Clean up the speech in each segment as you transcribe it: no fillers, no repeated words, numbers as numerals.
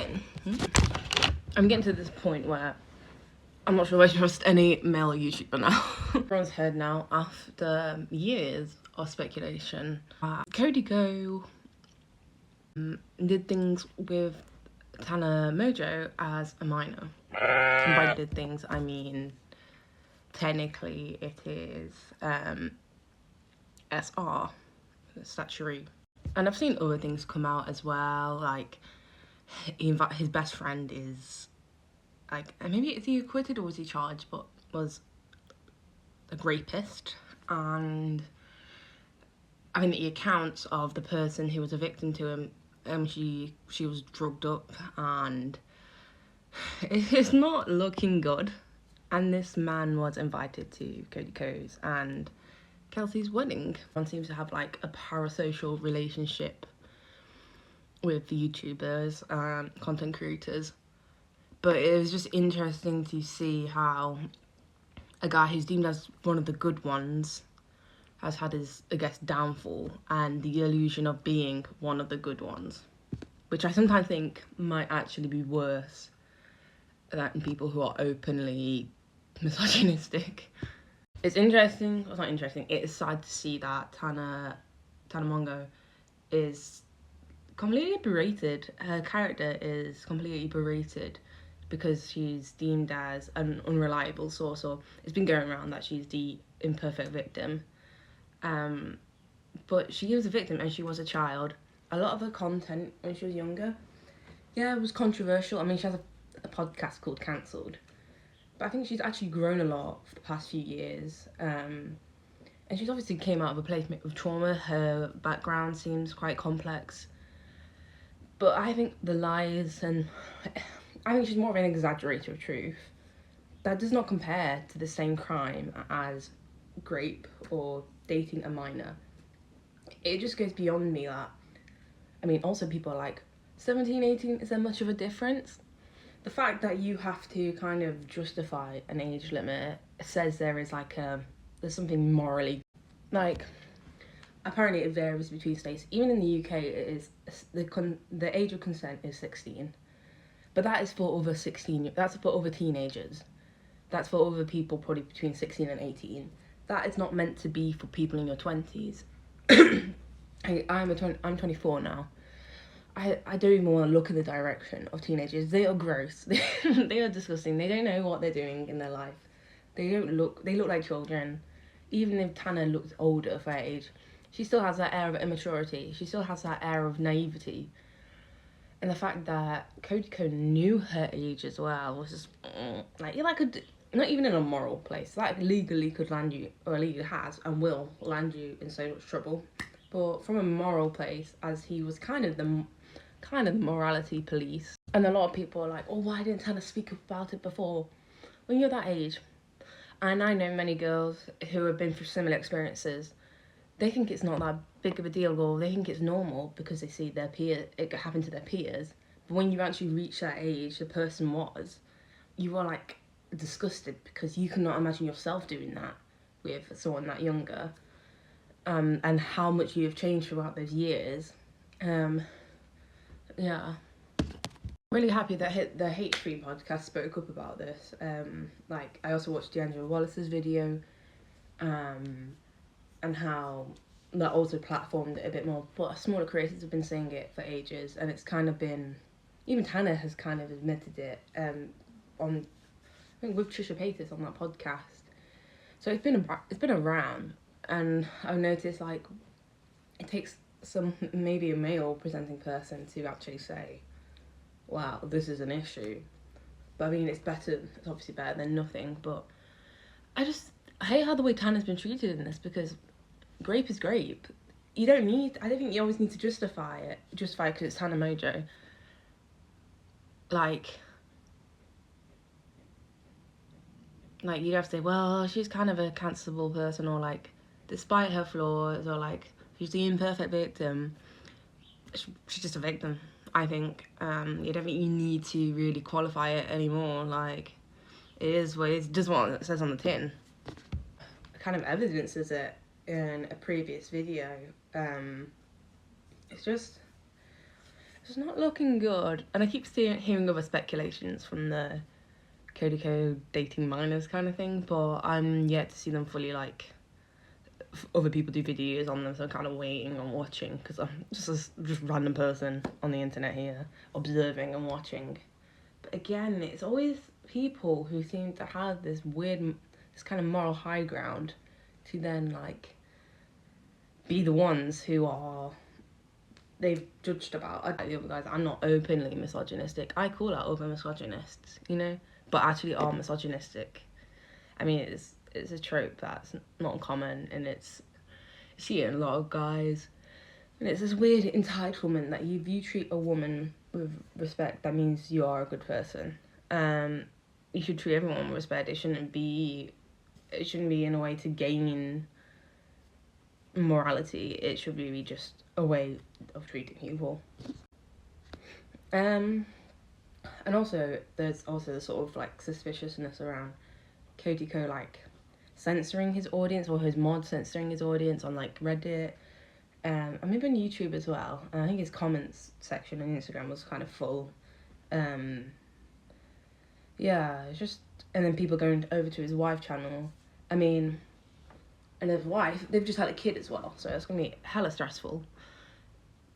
saying. I'm getting to this point where I'm not sure if I trust any male YouTuber now. Everyone's heard now, after years of speculation, Cody Ko did things with Tana Mongeau as a minor. And by did things, I mean technically it is SR, statutory. And I've seen other things come out as well, like his best friend is like, maybe is he acquitted or was he charged, but was a rapist. And I mean, the accounts of the person who was a victim to him, she was drugged up, and it's not looking good. And this man was invited to Cody Ko's and Kelsey's wedding. One seems to have like a parasocial relationship with the YouTubers, content creators. But it was just interesting to see how a guy who's deemed as one of the good ones has had his, I guess, downfall and the illusion of being one of the good ones, which I sometimes think might actually be worse than people who are openly misogynistic. It's interesting, well, it's not interesting, it is sad to see that Tana Mongeau is completely berated. Her character is completely berated because she's deemed as an unreliable source, or it's been going around that she's the imperfect victim. But she was a victim and she was a child. A lot of her content when she was younger, yeah, it was controversial. I mean, she has a podcast called Cancelled. But I think she's actually grown a lot for the past few years. And she's obviously came out of a place of trauma. Her background seems quite complex. But I think the lies, and I think she's more of an exaggerator of truth. That does not compare to the same crime as rape or dating a minor. It just goes beyond me that, I mean, also people are like, 17, 18, is there much of a difference? The fact that you have to kind of justify an age limit says there is like there's something morally, like, apparently it varies between states. Even in the UK, it is the age of consent is 16, but that is for over 16. That's for over teenagers. That's for other people probably between 16 and 18. That is not meant to be for people in your 20s. I'm 24 now. I don't even want to look in the direction of teenagers. They are gross. They are disgusting. They don't know what they're doing in their life. They look like children. Even if Tana looks older for her age, she still has that air of immaturity. She still has that air of naivety. And the fact that Cody Ko knew her age as well was just like, you're like not even in a moral place. That legally could land you, or legally has and will land you in so much trouble. But from a moral place, as he was kind of the morality police. And a lot of people are like, oh, why didn't Tana speak about it before? When you're that age, and I know many girls who have been through similar experiences, they think it's not that big of a deal, or they think it's normal because they see their it happen to their peers. But when you actually reach that age, the person was, you are like disgusted because you cannot imagine yourself doing that with someone that younger. And how much you have changed throughout those years. Yeah. Really happy that the Hate Free podcast spoke up about this. Like, I also watched D'Angelo Wallace's video, and how that also platformed it a bit more. But smaller creators have been saying it for ages, and it's kind of been, even Tana has kind of admitted it, on, I think with Trisha Paytas on that podcast. So it's been around, and I've noticed like it takes maybe a male presenting person to actually say, wow, this is an issue. But I mean, it's obviously better than nothing. But I hate how the way Tana's been treated in this, because grape is grape. I don't think you always need to justify it because it's Tana Mongeau. Like you'd have to say, well, she's kind of a cancelable person, or like, despite her flaws, or like, she's the imperfect victim. She's just a victim, I think. I don't think you need to really qualify it anymore. Like, it is what it is, just what it says on the tin. Kind of evidences it in a previous video. It's It's not looking good. And I keep hearing other speculations from the Cody Ko dating minors kind of thing, but I'm yet to see them fully, like, other people do videos on them, so I'm kind of waiting and watching, because I'm just a just random person on the internet here, observing and watching. But again, it's always people who seem to have this weird, this kind of moral high ground to then, like, be the ones who are they've judged about. Like the other guys, I'm not openly misogynistic. I call out other misogynists, you know, but actually are misogynistic. I mean, it's a trope that's not uncommon, and it's you see it in a lot of guys. And it's this weird entitlement that if you treat a woman with respect, that means you are a good person. You should treat everyone with respect. It shouldn't be in a way to gain morality. It should be just a way of treating people. And also there's also the sort of like suspiciousness around Cody Ko like censoring his audience, or his mod censoring his audience on like Reddit, and maybe on YouTube as well. And I think his comments section on Instagram was kind of full. Yeah, it's just, and then people going over to his wife channel. I mean, and his wife, they've just had a kid as well, so it's gonna be hella stressful.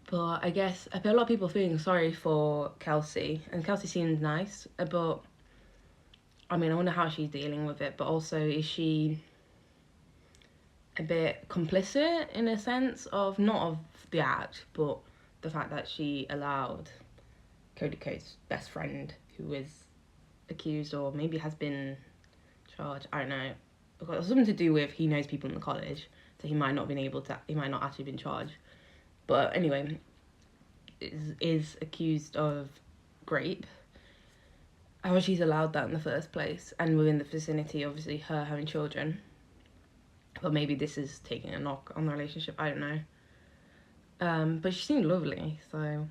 But I guess I feel a lot of people feeling sorry for Kelsey, and Kelsey seems nice, but I mean, I wonder how she's dealing with it. But also, is she a bit complicit in a sense of, not of the act, but the fact that she allowed Cody Ko's best friend, who is accused or maybe has been charged, I don't know, it's something to do with he knows people in the college, so he might not actually been charged. But anyway, is accused of rape. How she's allowed that in the first place, and within the vicinity, obviously, her having children. But maybe this is taking a knock on the relationship, I don't know. But she seemed lovely, so...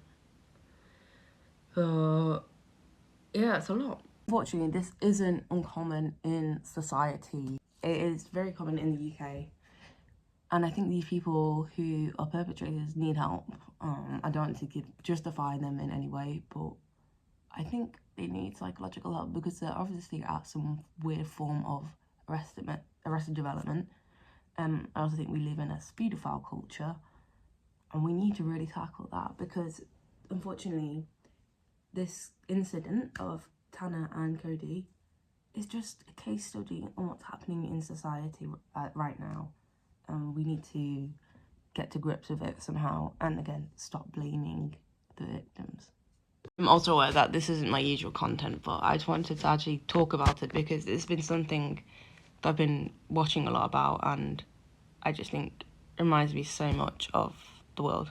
yeah, it's a lot. Unfortunately, this isn't uncommon in society. It is very common in the UK. And I think these people who are perpetrators need help. I don't want to justify them in any way, but I think they need psychological help, because they're obviously at some weird form of arrested development. I also think we live in a speedophile culture, and we need to really tackle that, because unfortunately this incident of Tana and Cody is just a case study on what's happening in society right now. We need to get to grips with it somehow, and again, stop blaming the victims. I'm also aware that this isn't my usual content, but I just wanted to actually talk about it, because it's been something that I've been watching a lot about, and I just think it reminds me so much of the world.